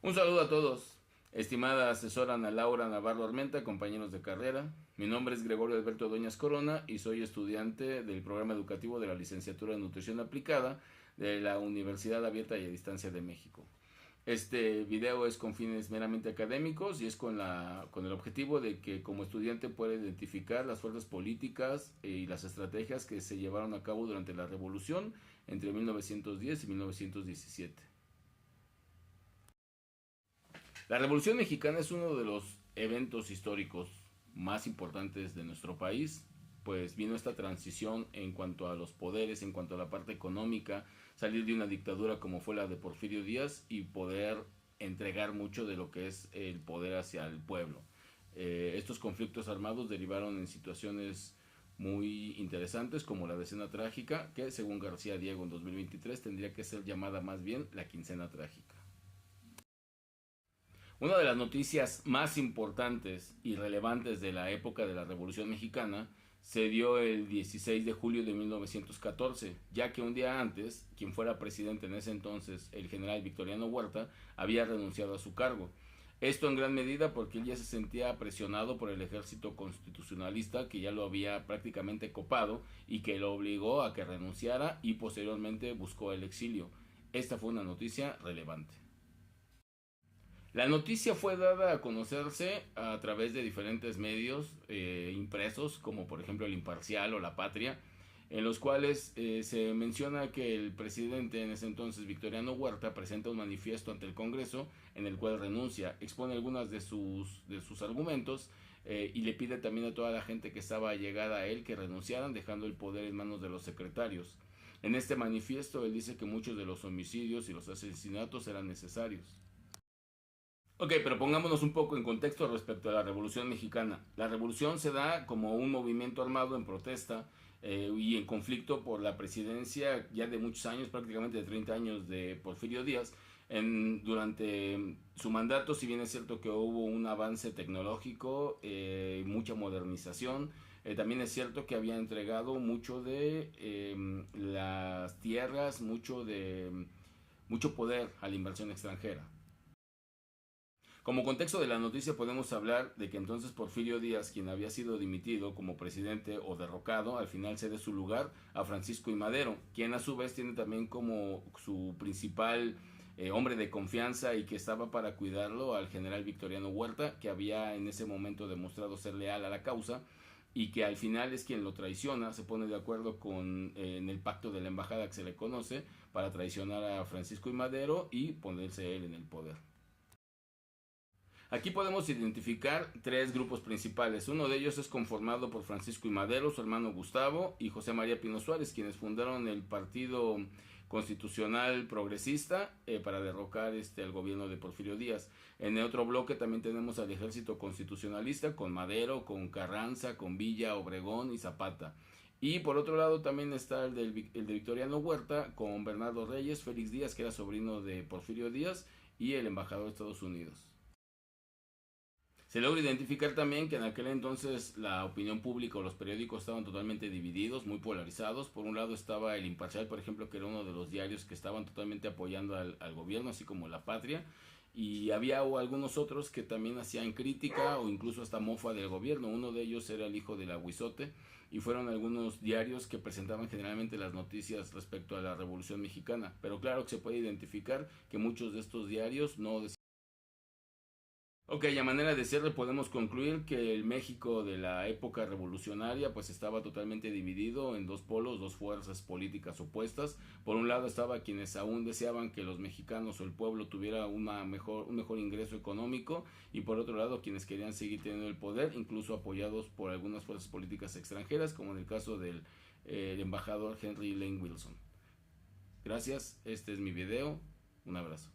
Un saludo a todos, estimada asesora Ana Laura Navarro Armenta, compañeros de carrera. Mi nombre es Gregorio Alberto Doñas Corona y soy estudiante del programa educativo de la licenciatura en Nutrición Aplicada de la Universidad Abierta y a Distancia de México. Este video es con fines meramente académicos y es con el objetivo de que como estudiante pueda identificar las fuerzas políticas y las estrategias que se llevaron a cabo durante la revolución entre 1910 y 1917. La Revolución Mexicana es uno de los eventos históricos más importantes de nuestro país, pues vino esta transición en cuanto a los poderes, en cuanto a la parte económica, salir de una dictadura como fue la de Porfirio Díaz y poder entregar mucho de lo que es el poder hacia el pueblo. Estos conflictos armados derivaron en situaciones muy interesantes como la decena trágica, que según García Diego en 2023 tendría que ser llamada más bien la quincena trágica. Una de las noticias más importantes y relevantes de la época de la Revolución Mexicana se dio el 16 de julio de 1914, ya que un día antes, quien fuera presidente en ese entonces, el general Victoriano Huerta, había renunciado a su cargo. Esto en gran medida porque él ya se sentía presionado por el ejército constitucionalista que ya lo había prácticamente copado y que lo obligó a que renunciara y posteriormente buscó el exilio. Esta fue una noticia relevante. La noticia fue dada a conocerse a través de diferentes medios impresos, como por ejemplo El Imparcial o La Patria, en los cuales se menciona que el presidente en ese entonces, Victoriano Huerta, presenta un manifiesto ante el Congreso en el cual renuncia, expone algunas de sus argumentos y le pide también a toda la gente que estaba llegada a él que renunciaran, dejando el poder en manos de los secretarios. En este manifiesto él dice que muchos de los homicidios y los asesinatos eran necesarios. Ok, pero pongámonos un poco en contexto respecto a la Revolución Mexicana. La revolución se da como un movimiento armado en protesta y en conflicto por la presidencia ya de muchos años, prácticamente de 30 años de Porfirio Díaz. Durante su mandato, si bien es cierto que hubo un avance tecnológico, mucha modernización, también es cierto que había entregado mucho de las tierras, mucho poder a la inversión extranjera. Como contexto de la noticia podemos hablar de que entonces Porfirio Díaz, quien había sido dimitido como presidente o derrocado, al final cede su lugar a Francisco I. Madero, quien a su vez tiene también como su principal hombre de confianza y que estaba para cuidarlo al general Victoriano Huerta, que había en ese momento demostrado ser leal a la causa y que al final es quien lo traiciona, se pone de acuerdo en el pacto de la embajada que se le conoce para traicionar a Francisco I. Madero y ponerse él en el poder. Aquí podemos identificar tres grupos principales. Uno de ellos es conformado por Francisco I. Madero, su hermano Gustavo y José María Pino Suárez, quienes fundaron el Partido Constitucional Progresista para derrocar al gobierno de Porfirio Díaz. En el otro bloque también tenemos al Ejército Constitucionalista con Madero, con Carranza, con Villa, Obregón y Zapata. Y por otro lado también está el de Victoriano Huerta con Bernardo Reyes, Félix Díaz, que era sobrino de Porfirio Díaz, y el embajador de Estados Unidos. Se logra identificar también que en aquel entonces la opinión pública o los periódicos estaban totalmente divididos, muy polarizados. Por un lado estaba El Imparcial, por ejemplo, que era uno de los diarios que estaban totalmente apoyando al gobierno, así como La Patria. Y había algunos otros que también hacían crítica o incluso hasta mofa del gobierno. Uno de ellos era El Hijo del Aguizote y fueron algunos diarios que presentaban generalmente las noticias respecto a la Revolución Mexicana. Pero claro que se puede identificar que muchos de estos diarios no decían. Ok, a manera de cierre podemos concluir que el México de la época revolucionaria pues estaba totalmente dividido en dos polos, dos fuerzas políticas opuestas. Por un lado estaba quienes aún deseaban que los mexicanos o el pueblo tuviera un mejor ingreso económico y por otro lado quienes querían seguir teniendo el poder, incluso apoyados por algunas fuerzas políticas extranjeras como en el caso del embajador Henry Lane Wilson. Gracias, este es mi video, un abrazo.